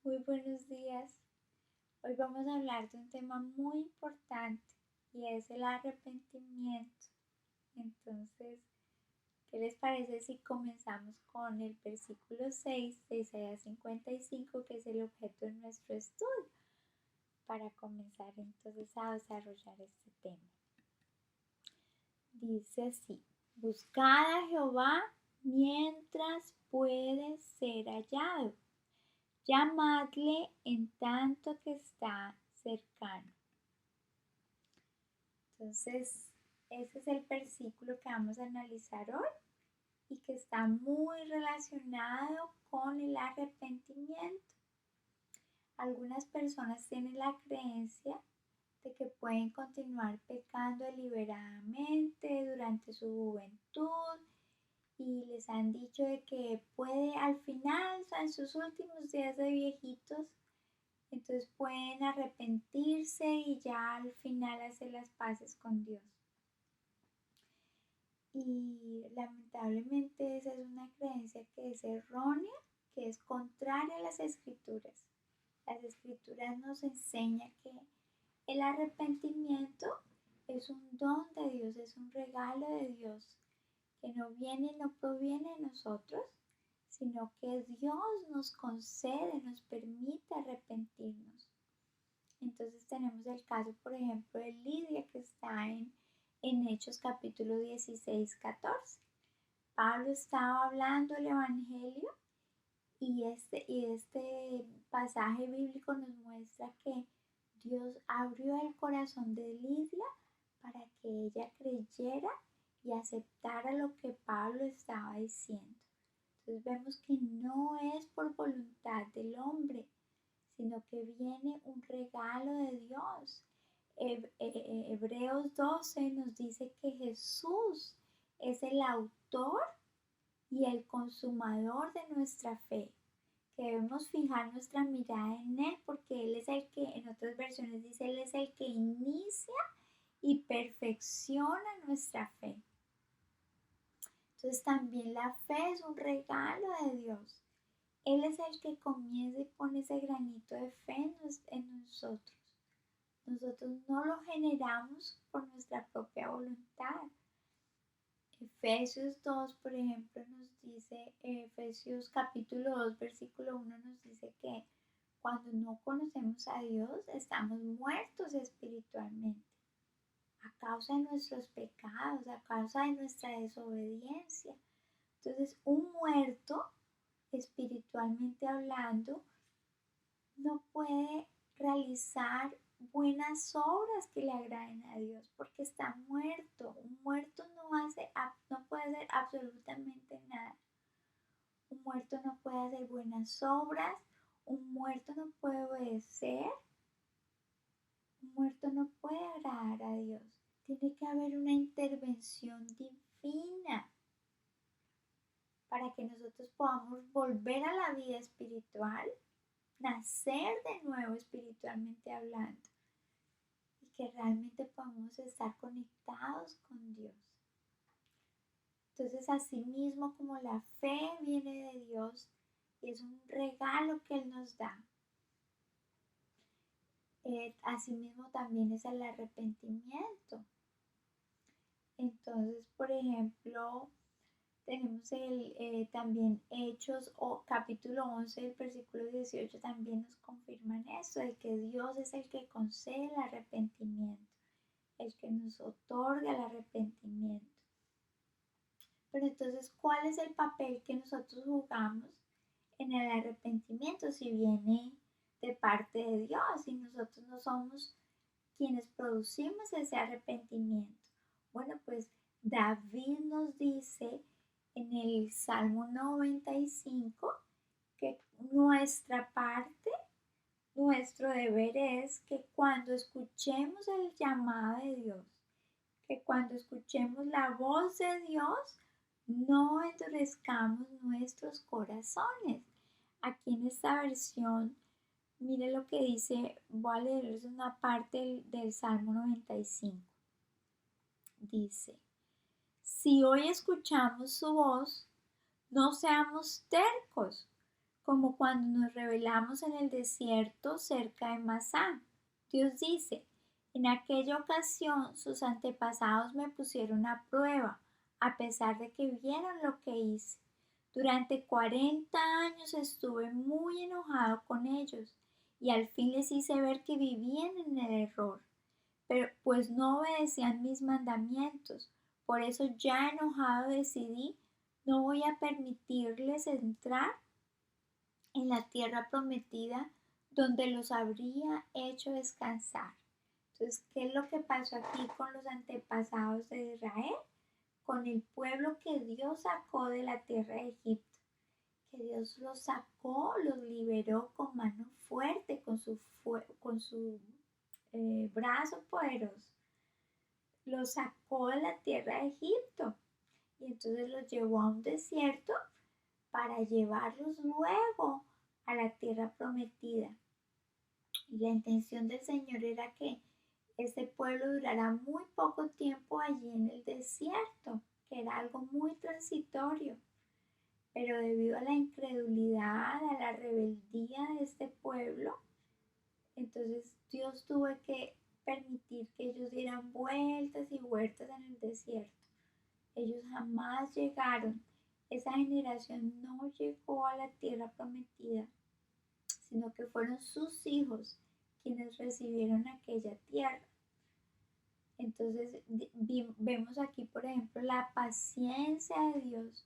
Muy buenos días. Hoy vamos a hablar de un tema muy importante y es el arrepentimiento. Entonces, ¿qué les parece si comenzamos con el versículo 6 de Isaías 55, que es el objeto de nuestro estudio, para comenzar entonces a desarrollar este tema? Dice así: Buscad a Jehová mientras puede ser hallado. Llamadle en tanto que está cercano. Entonces, ese es el versículo que vamos a analizar hoy y que está muy relacionado con el arrepentimiento. Algunas personas tienen la creencia de que pueden continuar pecando deliberadamente durante su juventud y les han dicho de que puede al final, o sea, en sus últimos días de viejitos, entonces pueden arrepentirse y ya al final hacer las paces con Dios. Y lamentablemente esa es una creencia que es errónea, que es contraria a las escrituras. Las escrituras nos enseñan que el arrepentimiento es un don de Dios, es un regalo de Dios, que no viene y no proviene de nosotros, sino que Dios nos concede, nos permite arrepentirnos. Entonces tenemos el caso, por ejemplo, de Lidia, que está en Hechos capítulo 16, 14. Pablo estaba hablando el Evangelio y este pasaje bíblico nos muestra que Dios abrió el corazón de Lidia para que ella creyera y aceptara lo que Pablo estaba diciendo. Entonces vemos que no es por voluntad del hombre, sino que viene un regalo de Dios. Hebreos 12 nos dice que Jesús es el autor y el consumador de nuestra fe, que debemos fijar nuestra mirada en Él, porque Él es el que, en otras versiones dice, Él es el que inicia y perfecciona nuestra fe. Entonces también la fe es un regalo de Dios. Él es el que comienza y pone ese granito de fe en nosotros. Nosotros no lo generamos por nuestra propia voluntad. Efesios 2, por ejemplo, nos dice, Efesios capítulo 2, versículo 1 nos dice que cuando no conocemos a Dios estamos muertos espiritualmente a causa de nuestros pecados, a causa de nuestra desobediencia. Entonces, un muerto, espiritualmente hablando, no puede realizar buenas obras que le agraden a Dios porque está muerto. Un muerto no puede hacer absolutamente nada. Un muerto no puede hacer buenas obras. Un muerto no puede obedecer. Un muerto no puede agradar a Dios. Tiene que haber una intervención divina para que nosotros podamos volver a la vida espiritual, nacer de nuevo espiritualmente hablando y que realmente podamos estar conectados con Dios. Entonces, así mismo como la fe viene de Dios y es un regalo que Él nos da, asimismo también es el arrepentimiento. Entonces, por ejemplo, tenemos también Hechos capítulo 11, el versículo 18 también nos confirman esto, de que Dios es el que concede el arrepentimiento, el que nos otorga el arrepentimiento. Pero entonces, ¿cuál es el papel que nosotros jugamos en el arrepentimiento si viene de parte de Dios y nosotros no somos quienes producimos ese arrepentimiento? Bueno, pues David nos dice en el Salmo 95 que nuestra parte, nuestro deber es que cuando escuchemos el llamado de Dios, que cuando escuchemos la voz de Dios, no endurezcamos nuestros corazones. Aquí en esta versión, mire lo que dice, voy a leerles una parte del Salmo 95. Dice: si hoy escuchamos su voz, no seamos tercos, como cuando nos rebelamos en el desierto cerca de Masá. Dios dice, en aquella ocasión sus antepasados me pusieron a prueba, a pesar de que vieron lo que hice. Durante 40 años estuve muy enojado con ellos y al fin les hice ver que vivían en el error, pero pues no obedecían mis mandamientos. Por eso ya enojado decidí, no voy a permitirles entrar en la tierra prometida donde los habría hecho descansar. Entonces, ¿qué es lo que pasó aquí con los antepasados de Israel? Con el pueblo que Dios sacó de la tierra de Egipto, que Dios los sacó, los liberó con mano fuerte, con su brazo poderoso. Los sacó de la tierra de Egipto y entonces los llevó a un desierto para llevarlos luego a la tierra prometida. Y la intención del Señor era que este pueblo durara muy poco tiempo allí en el desierto, que era algo muy transitorio. Pero debido a la incredulidad, a la rebeldía de este pueblo, entonces Dios tuvo que permitir que ellos dieran vueltas y vueltas en el desierto. Ellos jamás llegaron. Esa generación no llegó a la tierra prometida, sino que fueron sus hijos quienes recibieron aquella tierra. Entonces vemos aquí, por ejemplo, la paciencia de Dios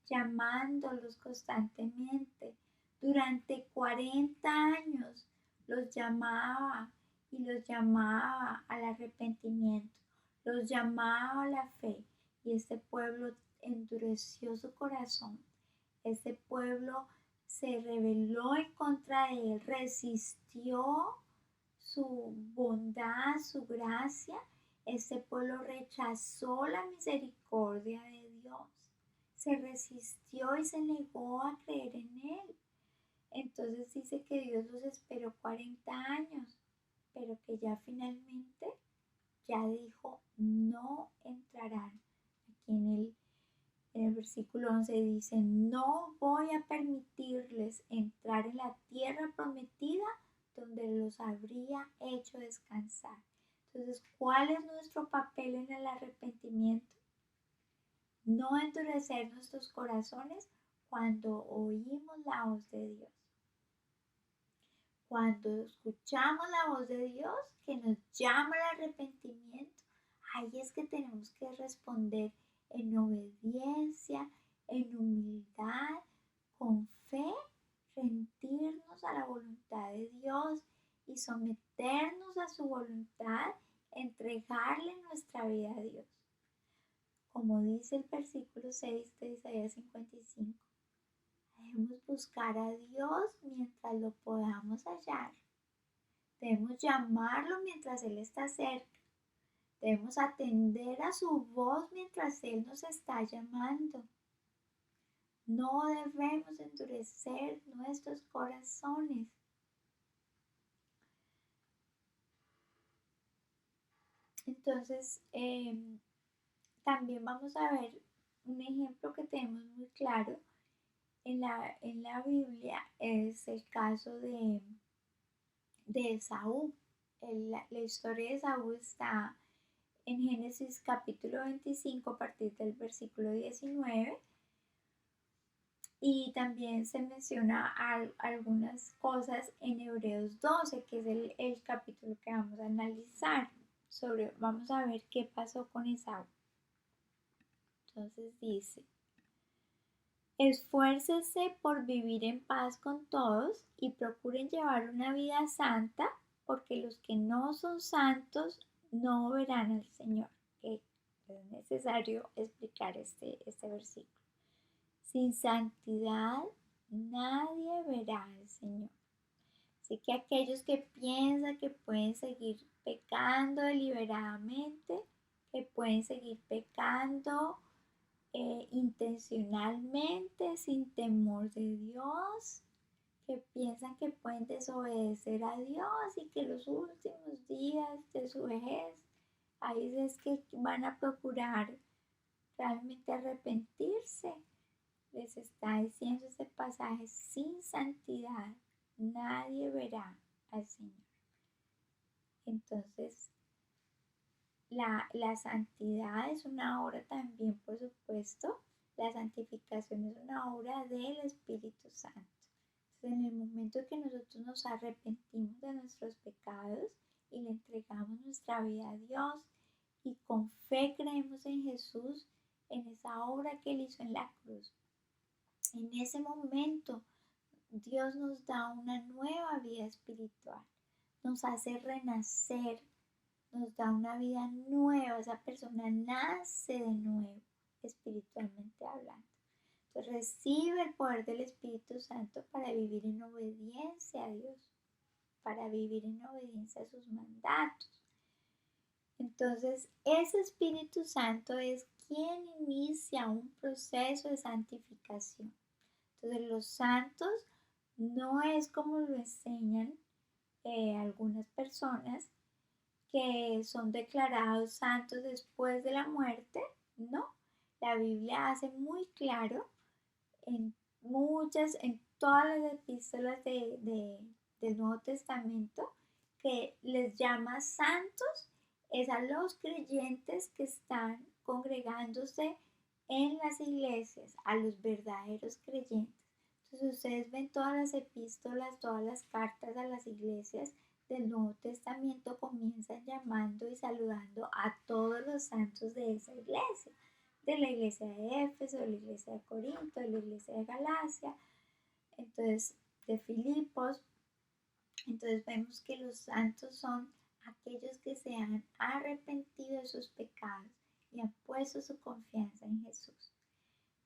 llamándolos constantemente. Durante 40 años los llamaba y los llamaba al arrepentimiento, los llamaba a la fe y este pueblo endureció su corazón. Este pueblo se rebeló en contra de él, resistió su bondad, su gracia. Este pueblo rechazó la misericordia de Dios, se resistió y se negó a creer en él. Entonces dice que Dios los esperó 40 años, pero que ya finalmente ya dijo, no entrarán. Aquí en el versículo 11 dice, no voy a permitirles entrar en la tierra prometida donde los habría hecho descansar. Entonces, ¿cuál es nuestro papel en el arrepentimiento? No endurecer nuestros corazones cuando oímos la voz de Dios. Cuando escuchamos la voz de Dios que nos llama al arrepentimiento, ahí es que tenemos que responder en obediencia, en humildad, con fe, rendirnos a la voluntad de Dios y someternos a su voluntad, entregarle nuestra vida a Dios. Como dice el versículo 6 de Isaías 55, debemos buscar a Dios mientras lo podamos hallar. Debemos llamarlo mientras Él está cerca. Debemos atender a su voz mientras Él nos está llamando. No debemos endurecer nuestros corazones. Entonces, también vamos a ver un ejemplo que tenemos muy claro en la Biblia, es el caso de Esaú. La historia de Esaú está en Génesis capítulo 25 a partir del versículo 19 y también se menciona algunas cosas en Hebreos 12, que es el capítulo que vamos a analizar. Vamos a ver qué pasó con Esaú. Entonces dice, esfuércese por vivir en paz con todos y procuren llevar una vida santa, porque los que no son santos no verán al Señor. Que es necesario explicar este versículo. Sin santidad nadie verá al Señor. Así que aquellos que piensan que pueden seguir pecando deliberadamente, que pueden seguir pecando intencionalmente, sin temor de Dios, que piensan que pueden desobedecer a Dios y que los últimos días de su vejez, ahí es que van a procurar realmente arrepentirse. les está diciendo este pasaje, sin santidad nadie verá al Señor. Entonces, la santidad es una obra también, por supuesto, la santificación es una obra del Espíritu Santo. Entonces, en el momento que nosotros nos arrepentimos de nuestros pecados y le entregamos nuestra vida a Dios y con fe creemos en Jesús, en esa obra que Él hizo en la cruz, en ese momento Dios nos da una nueva vida espiritual, nos hace renacer, nos da una vida nueva, esa persona nace de nuevo, espiritualmente hablando. Entonces recibe el poder del Espíritu Santo para vivir en obediencia a Dios, para vivir en obediencia a sus mandatos. Entonces ese Espíritu Santo es quien inicia un proceso de santificación. Entonces los santos no es como lo enseñan algunas personas que son declarados santos después de la muerte, no. La Biblia hace muy claro en todas las epístolas del Nuevo Testamento que les llama santos es a los creyentes que están congregándose en las iglesias, a los verdaderos creyentes. Entonces ustedes ven todas las epístolas, todas las cartas a las iglesias del Nuevo Testamento comienzan llamando y saludando a todos los santos de esa iglesia, de la iglesia de Éfeso, de la iglesia de Corinto, de la iglesia de Galacia, entonces de Filipos. Entonces vemos que los santos son aquellos que se han arrepentido de sus pecados y han puesto su confianza en Jesús.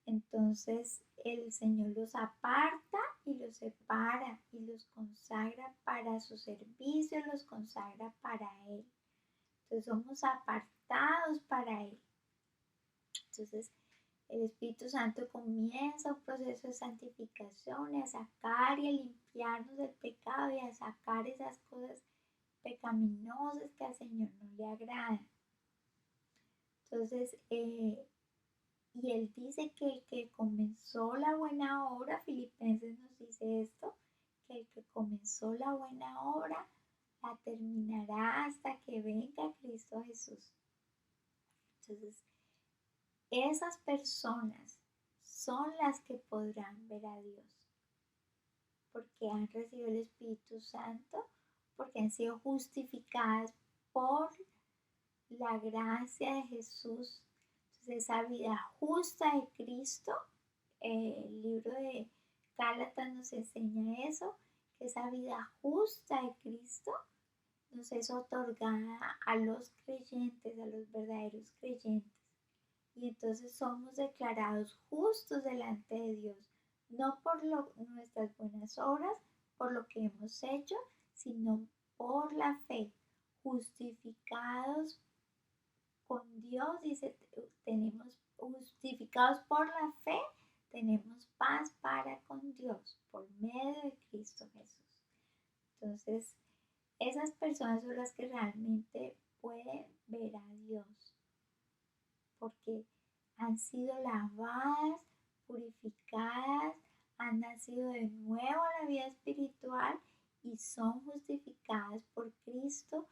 Entonces el Señor los aparta y los separa y los consagra para su servicio, los consagra para Él. Entonces somos apartados para Él. Entonces el Espíritu Santo comienza un proceso de santificación y a sacar y a limpiarnos del pecado y a sacar esas cosas pecaminosas que al Señor no le agradan. Entonces, y Él dice que el que comenzó la buena obra, Filipenses nos dice esto, que el que comenzó la buena obra la terminará hasta que venga Cristo Jesús. Entonces, esas personas son las que podrán ver a Dios, porque han recibido el Espíritu Santo, porque han sido justificadas por la gracia de Jesús. Entonces esa vida justa de Cristo, el libro de Gálatas nos enseña eso, que esa vida justa de Cristo nos es otorgada a los creyentes, a los verdaderos creyentes. Y entonces somos declarados justos delante de Dios, no por nuestras buenas obras, por lo que hemos hecho, sino por la fe, justificados con Dios, dice, tenemos justificados por la fe, tenemos paz para con Dios por medio de Cristo Jesús. Entonces, esas personas son las que realmente pueden ver a Dios, porque han sido lavadas, purificadas, han nacido de nuevo a la vida espiritual y son justificadas por Cristo.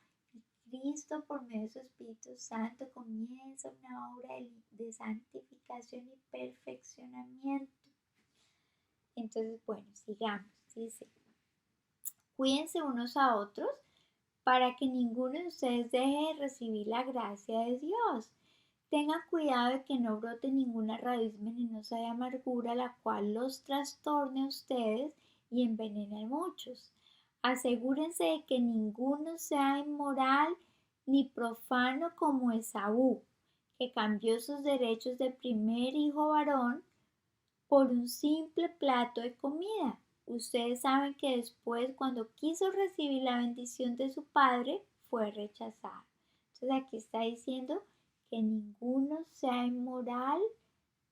Cristo, por medio de su Espíritu Santo, comienza una obra de santificación y perfeccionamiento. Entonces, bueno, sigamos. Dice, cuídense unos a otros para que ninguno de ustedes deje de recibir la gracia de Dios. Tengan cuidado de que no brote ninguna raíz venenosa de amargura, la cual los trastorne a ustedes y envenene a muchos. Asegúrense de que ninguno sea inmoral ni profano como Esaú, que cambió sus derechos de primer hijo varón por un simple plato de comida. Ustedes saben que después, cuando quiso recibir la bendición de su padre, fue rechazado. Entonces aquí está diciendo que ninguno sea inmoral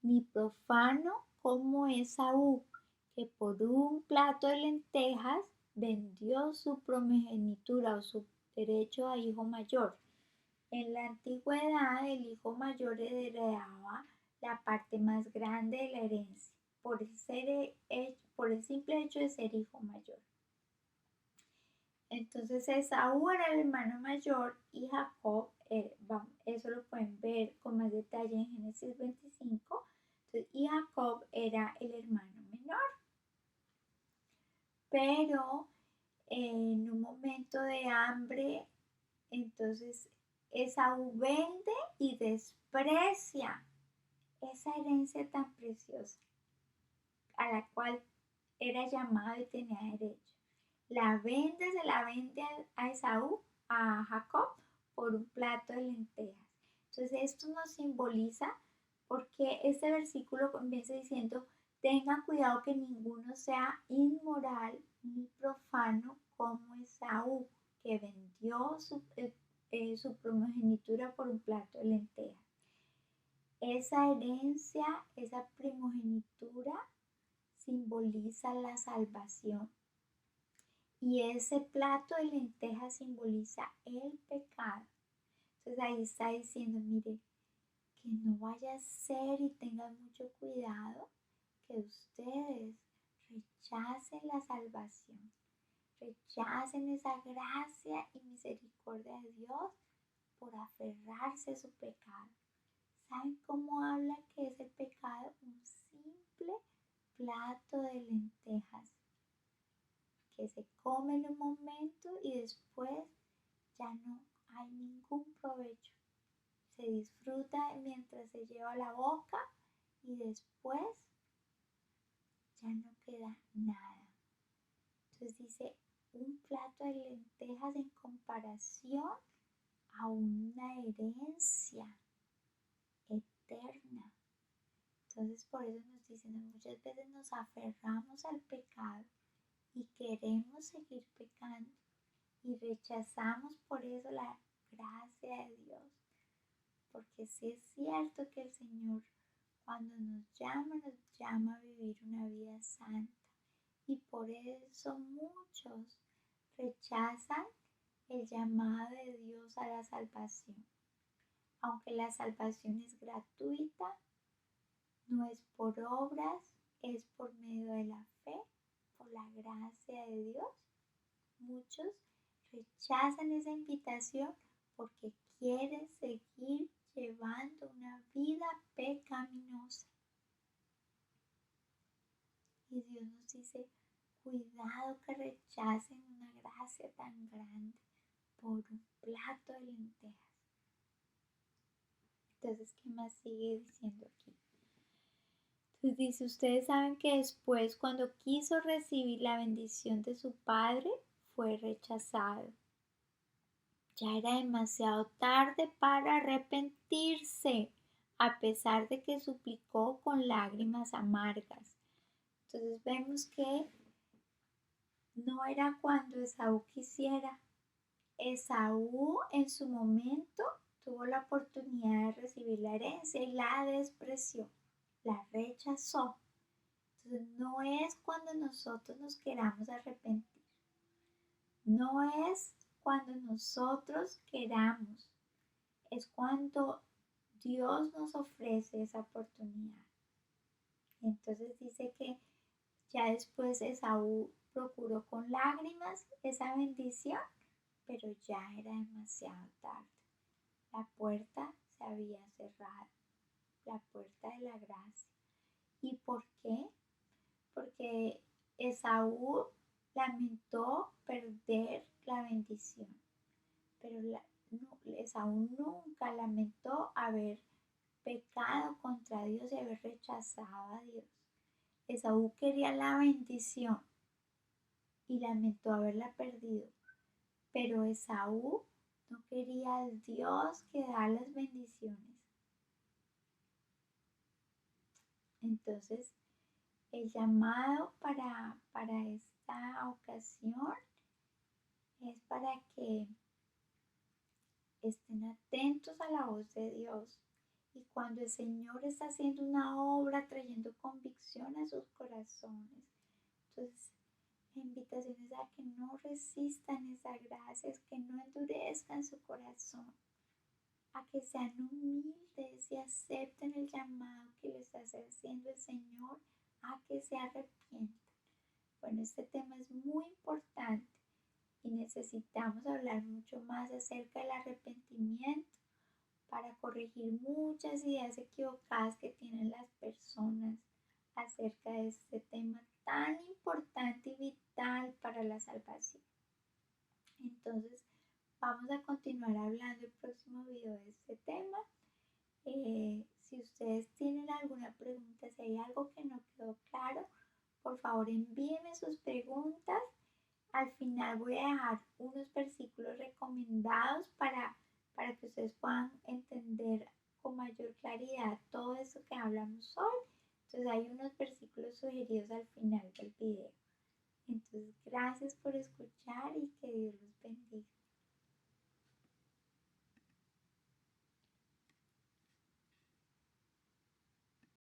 ni profano como Esaú, que por un plato de lentejas vendió su primogenitura o su derecho a hijo mayor. En la antigüedad el hijo mayor heredaba la parte más grande de la herencia. por el simple hecho de ser hijo mayor. Entonces Esaú era el hermano mayor y Jacob, eso lo pueden ver con más detalle en Génesis 25, entonces, y Jacob era el hermano menor. Pero en un momento de hambre, entonces Esaú vende y desprecia esa herencia tan preciosa a la cual era llamado y tenía derecho. Se la vende a Esaú, a Jacob, por un plato de lentejas. Entonces esto nos simboliza porque este versículo comienza diciendo: tengan cuidado que ninguno sea inmoral ni profano como Esaú, que vendió su primogenitura por un plato de lentejas. Esa herencia, esa primogenitura simboliza la salvación. Y ese plato de lentejas simboliza el pecado. Entonces ahí está diciendo, mire, que no vaya a ser y tengan mucho cuidado que ustedes rechacen la salvación, rechacen esa gracia y misericordia de Dios por aferrarse a su pecado. ¿Saben cómo habla que es el pecado? Un simple plato de lentejas que se come en un momento y después ya no hay ningún provecho. Se disfruta mientras se lleva a la boca y después ya no queda nada. Entonces dice, un plato de lentejas en comparación a una herencia eterna. Entonces por eso nos dicen, muchas veces nos aferramos al pecado y queremos seguir pecando y rechazamos por eso la gracia de Dios. Porque sí es cierto que el Señor cuando nos llama a vivir una vida santa. Y por eso muchos rechazan el llamado de Dios a la salvación. Aunque la salvación es gratuita, no es por obras, es por medio de la fe, por la gracia de Dios. Muchos rechazan esa invitación porque quieren seguir llevando una vida pecaminosa. Y Dios nos dice, cuidado que rechacen una gracia tan grande por un plato de lentejas. Entonces, ¿qué más sigue diciendo aquí? Entonces dice, ustedes saben que después, cuando quiso recibir la bendición de su padre, fue rechazado. Ya era demasiado tarde para arrepentirse, a pesar de que suplicó con lágrimas amargas. Entonces vemos que no era cuando Esaú quisiera. Esaú en su momento tuvo la oportunidad de recibir la herencia y la despreció, la rechazó. Entonces no es cuando nosotros nos queramos arrepentir. No es cuando nosotros queramos. Es cuando Dios nos ofrece esa oportunidad. Entonces dice que ya después Esaú procuró con lágrimas esa bendición, pero ya era demasiado tarde. La puerta se había cerrado, la puerta de la gracia. ¿Y por qué? Porque Esaú lamentó perder la bendición, pero Esaú nunca lamentó haber pecado contra Dios y haber rechazado a Dios. Esaú quería la bendición y lamentó haberla perdido, pero Esaú no quería al Dios que da las bendiciones. Entonces, el llamado para esta ocasión es para que estén atentos a la voz de Dios. Y cuando el Señor está haciendo una obra, trayendo convicción a sus corazones, entonces la invitación es a que no resistan esa gracia, es que no endurezcan su corazón, a que sean humildes y acepten el llamado que les está haciendo el Señor a que se arrepientan. Bueno, este tema es muy importante y necesitamos hablar mucho más acerca del arrepentimiento para corregir muchas ideas equivocadas que tienen las personas acerca de este tema tan importante y vital para la salvación. Entonces, vamos a continuar hablando el próximo video de este tema. Si ustedes tienen alguna pregunta, si hay algo que no quedó claro, por favor envíenme sus preguntas. Al final voy a dejar unos versículos recomendados para que ustedes puedan entender con mayor claridad todo eso que hablamos hoy. Entonces hay unos versículos sugeridos al final del video. Entonces gracias por escuchar y que Dios los bendiga.